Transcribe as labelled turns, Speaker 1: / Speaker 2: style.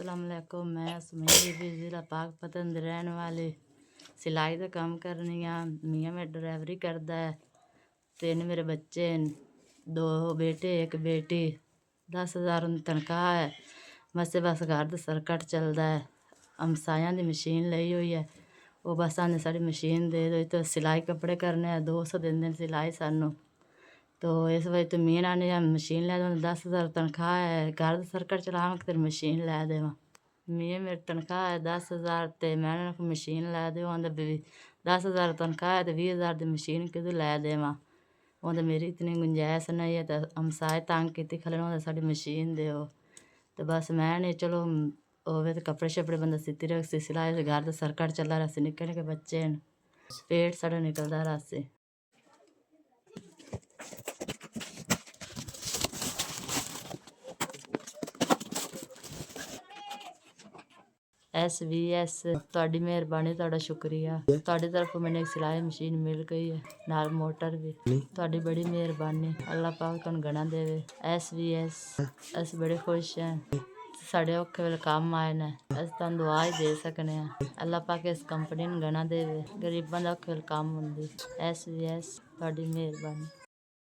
Speaker 1: अस्सलाम वालेकुम। मैं सुमैया बीबी ज़िला पाकपतन दी रहने वाली सिलाई का काम करनी आ। मियाँ मेरा ड्राइवरी करदा है। 3 मेरे बच्चे न, 2 बेटे 1 बेटी। 10,000 तनख्वाह है। बस घर दा सर्कट चलदा है। हमसायां दी मशीन लई हुई है, वो बस आंदे साड़ी मशीन दे दो। तो सिलाई कपड़े करने हैं, 200 दिंदे न सिलाई सानू। तो इस वजह तो मियाँ ने मशीन लै देवां। 10,000 तनख्वाह है, घर दा सर्कट चलावां ते मशीन लै देवां। मियाँ मेरी तनख्वाह है 10,000 ते मैं मशीन लै देवां। 10,000 तनख्वाह है ते 20,000 दी मशीन किदू लै देवां। उं'दे मेरी इतनी गुंजाइश नहीं है। ते हमसाए तंग कीती खले उं'दे साड़ी मशीन देओ। ते बस मैं नहीं चलो होवे ते कपड़े शपड़े बंदा सीती रखसी। सिलाई घर दा सर्कट चला रहा। निक्के निक्के बच्चे न, पेट साढ़ा निकलदा रहा। SVS ਤੁਹਾਡੀ ਮਿਹਰਬਾਨੀ, ਤੁਹਾਡਾ ਸ਼ੁਕਰੀਆ। ਤੁਹਾਡੀ ਤਰਫੋਂ ਮੈਨੂੰ ਇੱਕ ਸਿਲਾਈ ਮਸ਼ੀਨ ਮਿਲ ਗਈ ਹੈ, ਨਾਲ ਮੋਟਰ ਵੀ। ਤੁਹਾਡੀ ਬੜੀ ਮਿਹਰਬਾਨੀ। ਅੱਲਾਹ ਪਾਕ ਤੁਹਾਨੂੰ ਗਣਾ ਦੇਵੇ। SVS ਅਸੀਂ ਬੜੇ ਖੁਸ਼ ਹਾਂ। ਸਾਡੇ ਔਖੇ ਵੇਲੇ ਕੰਮ ਆਏ ਨੇ, ਅਸੀਂ ਤੁਹਾਨੂੰ ਦੁਆ ਹੀ ਦੇ ਸਕਨੇ ਹਾਂ। ਅੱਲਾਹ ਪਾਕ ਇਸ ਕੰਪਨੀ ਨੂੰ ਗਣਾ ਦੇਵੇ। ਗਰੀਬਾਂ ਦਾ ਔਖੇ ਵੇਲੇ ਕੰਮ ਹੁੰਦੀ। SVS ਤੁਹਾਡੀ ਮਿਹਰਬਾਨੀ।